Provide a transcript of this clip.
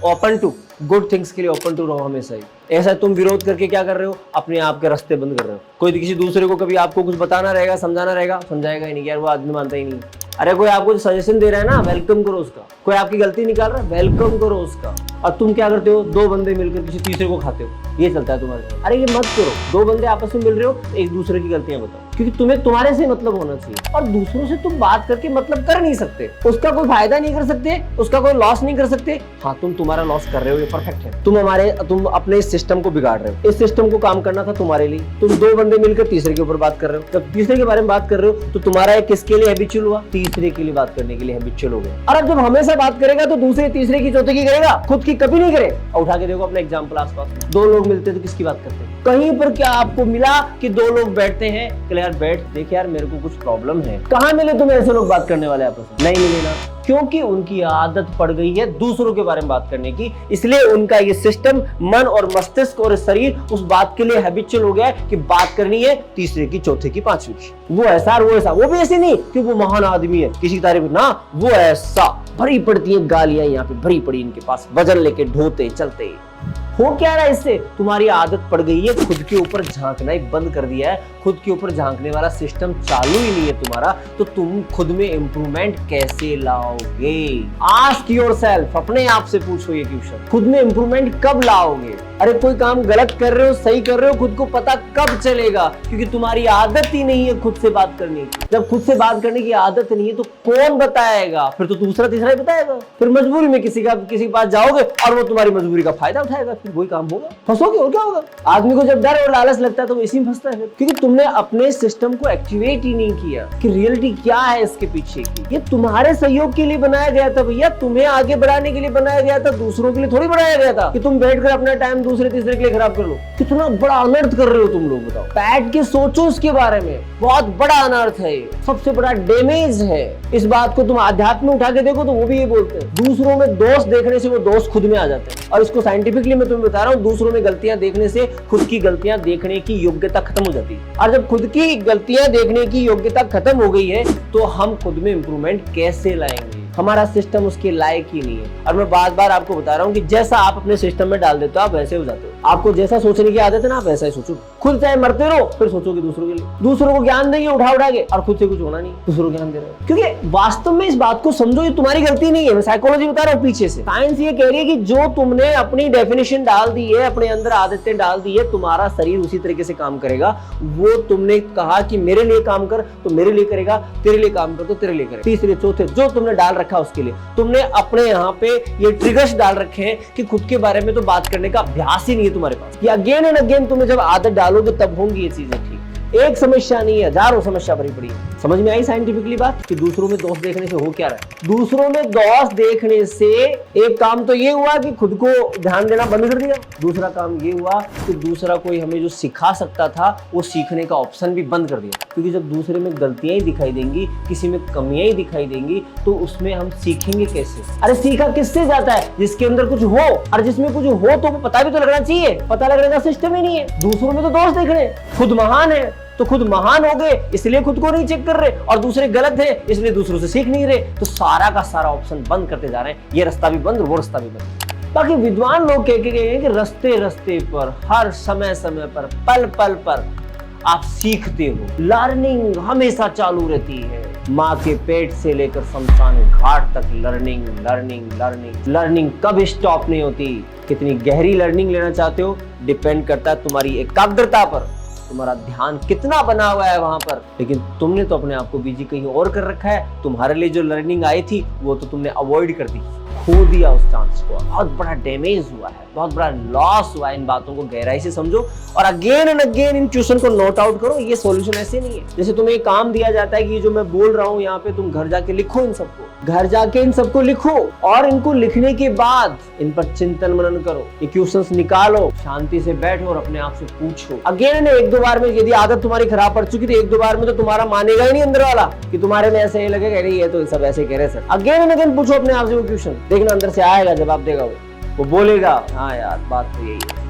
Open to good things के लिए open to रहो हमेशा ही। ऐसा तुम विरोध करके क्या कर रहे हो, अपने आप के रास्ते बंद कर रहे हो। कोई किसी दूसरे को कभी आपको कुछ बताना रहेगा, समझाना रहेगा, समझाएगा ही नहीं यार, वो आदमी मानता ही नहीं। अरे कोई आपको सजेशन दे रहा है ना, वेलकम करो उसका। कोई आपकी गलती निकाल रहा है, वेलकम करो उसका। और तुम क्या करते हो, दो बंदे मिलकर किसी तीसरे को खाते हो, ये चलता है तुम्हारे साथ। अरे ये मत करो, दो बंदे आपस में मिल रहे हो, एक दूसरे की गलतियां बताओ, क्योंकि तुम्हें तुम्हारे से मतलब होना चाहिए। और दूसरों से तुम बात करके मतलब कर नहीं सकते, उसका कोई फायदा नहीं कर सकते, उसका कोई लॉस नहीं कर सकते। हाँ तुम तुम्हारा लॉस कर रहे हो, ये परफेक्ट है। तुम अपने इस सिस्टम को बिगाड़ रहे हो। इस सिस्टम को काम करना था तुम्हारे लिए, तुम दो बंदे मिलकर तीसरे के ऊपर बात कर रहे हो। जब तीसरे के बारे में बात कर रहे हो तो तुम्हारा एक किसके लिए हैबिचुअल हुआ, तीसरे के लिए बात करने के लिए हैबिचुअल हो गया। और अब जब हमेशा बात करेगा तो दूसरे तीसरे की चौथे की करेगा, खुद की कभी नहीं करे। और उठा के देखो अपना एग्जाम्पल आसपास में, दो लोग मिलते तो किसकी बात करते हैं? कहीं पर क्या आपको मिला कि दो लोग बैठते हैं कि यार बैठ देख यार मेरे को कुछ प्रॉब्लम है? कहाँ मिले तुम्हें ऐसे लोग बात करने वाले आपस में? नहीं मिले ना, क्योंकि उनकी आदत पड़ गई है दूसरों के बारे में बात करने की। इसलिए उनका ये सिस्टम, मन और मस्तिष्क और शरीर उस बात के लिए हैबिचुअल हो गया है कि बात करनी है तीसरे की, चौथे की, पांचवी की। वो ऐसा, वो ऐसा, वो भी ऐसे नहीं कि वो महान आदमी है किसी की तारीफ ना, वो ऐसा। भरी पड़ती है गालियां यहाँ पे, भरी पड़ी इनके पास, वजन लेके ढोते चलते। हो क्या रहा है इससे? तुम्हारी आदत पड़ गई है, खुद के ऊपर झांकना ही बंद कर दिया है। खुद के ऊपर झांकने वाला सिस्टम चालू ही नहीं है तुम्हारा, तो तुम खुद में इंप्रूवमेंट कैसे लाओगे? आस्क योरसेल्फ, अपने आप से पूछो ये क्वेश्चन, खुद में इंप्रूवमेंट कब लाओगे? अरे कोई काम गलत कर रहे हो, सही कर रहे हो, खुद को पता कब चलेगा? क्योंकि तुम्हारी आदत ही नहीं है खुद से बात करने की। जब खुद से बात करने की आदत नहीं है तो कौन बताएगा? फिर तो दूसरा तीसरा ही बताएगा। फिर मजबूरी में किसी के पास जाओगे और वो तुम्हारी मजबूरी का फायदा उठाएगा, फिर वही काम होगा, फंसोगे। और क्या होगा? आदमी को जब डर और लालच लगता है तो इसी में फंसता है, क्योंकि तुमने अपने सिस्टम को एक्टिवेट ही नहीं किया कि रियलिटी क्या है इसके पीछे की। ये तुम्हारे सहयोग के लिए बनाया गया था भैया, तुम्हें आगे बढ़ाने के लिए बनाया गया था, दूसरों के लिए थोड़ी बनाया गया था कि तुम बैठकर अपना टाइम दूसरे तीसरे के लिए खराब कर लो। कितना बड़ा अनर्थ कर रहे हो तुम लोग, बताओ। बैठ के सोचो इसके बारे में, बहुत बड़ा अनर्थ है, सबसे बड़ा डैमेज है। इस बात को तुम आध्यात्म में उठा के देखो तो वो भी ये बोलते हैं, दूसरों में दोष देखने से वो दोष खुद में आ जाते हैं। और इसको साइंटिफिकली मैं तुम्हें बता रहा हूँ, दूसरों में गलतियां देखने से खुद की गलतियां देखने की योग्यता खत्म हो जाती है। और जब खुद की गलतियां देखने की योग्यता खत्म हो गई है तो हम खुद में इंप्रूवमेंट कैसे लाएंगे? हमारा सिस्टम उसके लायक ही नहीं है। और मैं बार बार आपको बता रहा हूँ कि जैसा आप अपने सिस्टम में डाल देते हो आप वैसे हो जाते हो। आपको जैसा सोचने की आदत है ना, आप वैसा ही सोचो। खुद चाहे मरते रहो, फिर सोचोगे दूसरों के लिए, दूसरों को ज्ञान देंगे उठा के, और खुद से कुछ होना नहीं, दूसरों को ज्ञान दे रहे हो। क्योंकि वास्तव में इस बात को समझो, ये तुम्हारी गलती नहीं है। मैं साइकोलॉजी बता रहा हूँ पीछे से। साइंस ये कह रही है कि जो तुमने अपनी डेफिनेशन डाल दी है, अपने अंदर आदतें डाल दी है, तुम्हारा शरीर उसी तरीके से काम करेगा। वो तुमने कहा कि मेरे लिए काम कर तो मेरे लिए करेगा, तेरे लिए काम कर तो तेरे लिए करेगा। तीसरे चौथे जो तुमने डाल रखा उसके लिए तुमने अपने यहाँ पे ये ट्रिगर्स डाल रखे हैं कि खुद के बारे में तो बात करने का अभ्यास ही नहीं है तुम्हारे पास। ये अगेन एंड अगेन तुम्हें जब आदत डालोगे तब होंगी ये चीजें ठीक। एक समस्या नहीं है, हजारों समस्या भरी पड़ी है। समझ में आई साइंटिफिकली बात कि दूसरों में दोष देखने से हो क्या रहा है? दूसरों में दोष देखने से एक काम तो ये हुआ कि खुद को ध्यान देना बंद कर दिया। दूसरा काम ये हुआ कि दूसरा कोई हमें जो सिखा सकता था वो सीखने का ऑप्शन भी बंद कर दिया। क्योंकि जब दूसरे में गलतियां ही दिखाई देंगी, किसी में कमियां ही दिखाई देंगी, तो उसमें हम सीखेंगे कैसे? अरे सीखा किससे जाता है? जिसके अंदर कुछ हो, और जिसमें कुछ हो तो पता भी तो लगना चाहिए। पता लगने का सिस्टम ही नहीं है। दूसरों में तो दोष देख रहे, खुद महान है तो खुद महान हो गए इसलिए खुद को नहीं चेक कर रहे, और दूसरे गलत है इसलिए दूसरों से सीख नहीं रहे। तो सारा का सारा ऑप्शन बंद करते जा रहे हैं, ये रास्ता भी बंद, वो रास्ता भी बंद। बाकी विद्वान लोग कह के गए हैं कि रास्ते रास्ते पर, हर समय समय पर, पल पल पर आप सीखते हो। लर्निंग हमेशा चालू रहती है। माँ के पेट से लेकर शमशान घाट तक लर्निंग लर्निंग लर्निंग लर्निंग कब स्टॉप नहीं होती। कितनी गहरी लर्निंग लेना चाहते हो डिपेंड करता है तुम्हारी एकाग्रता पर, तुम्हारा ध्यान कितना बना हुआ है वहां पर। लेकिन तुमने तो अपने आप को बिजी कहीं और कर रखा है। तुम्हारे लिए जो लर्निंग आई थी वो तो तुमने अवॉइड कर दी, खो दिया उस चांस को। बहुत बड़ा डैमेज हुआ है, बहुत बड़ा लॉस हुआ है। इन बातों को गहराई से समझो और again and again in question को नोट आउट करो। ये सॉल्यूशन ऐसे नहीं है। जैसे तुम्हें एक काम दिया जाता है कि जो मैं बोल रहा हूँ यहाँ पे तुम घर जाके लिखो, इन सबको घर जाके इन सबको लिखो, और इनको लिखने के बाद इन पर चिंतन मनन करो, ये क्वेश्चंस निकालो, शांति से बैठो और अपने आप से पूछो। अगेन एक दो बार में यदि आदत तुम्हारी खराब पड़ चुकी तो एक दो बार में तो तुम्हारा मानेगा ही नहीं अंदर वाला कि तुम्हारे में ऐसे लगेगा अरे ये तो सब ऐसे कह रहे सर। अगेन एंड अगेन पूछो अपने आप से वो क्वेश्चन, देखना अंदर से आएगा। जवाब देगा वो बोलेगा हाँ यार बात तो यही है।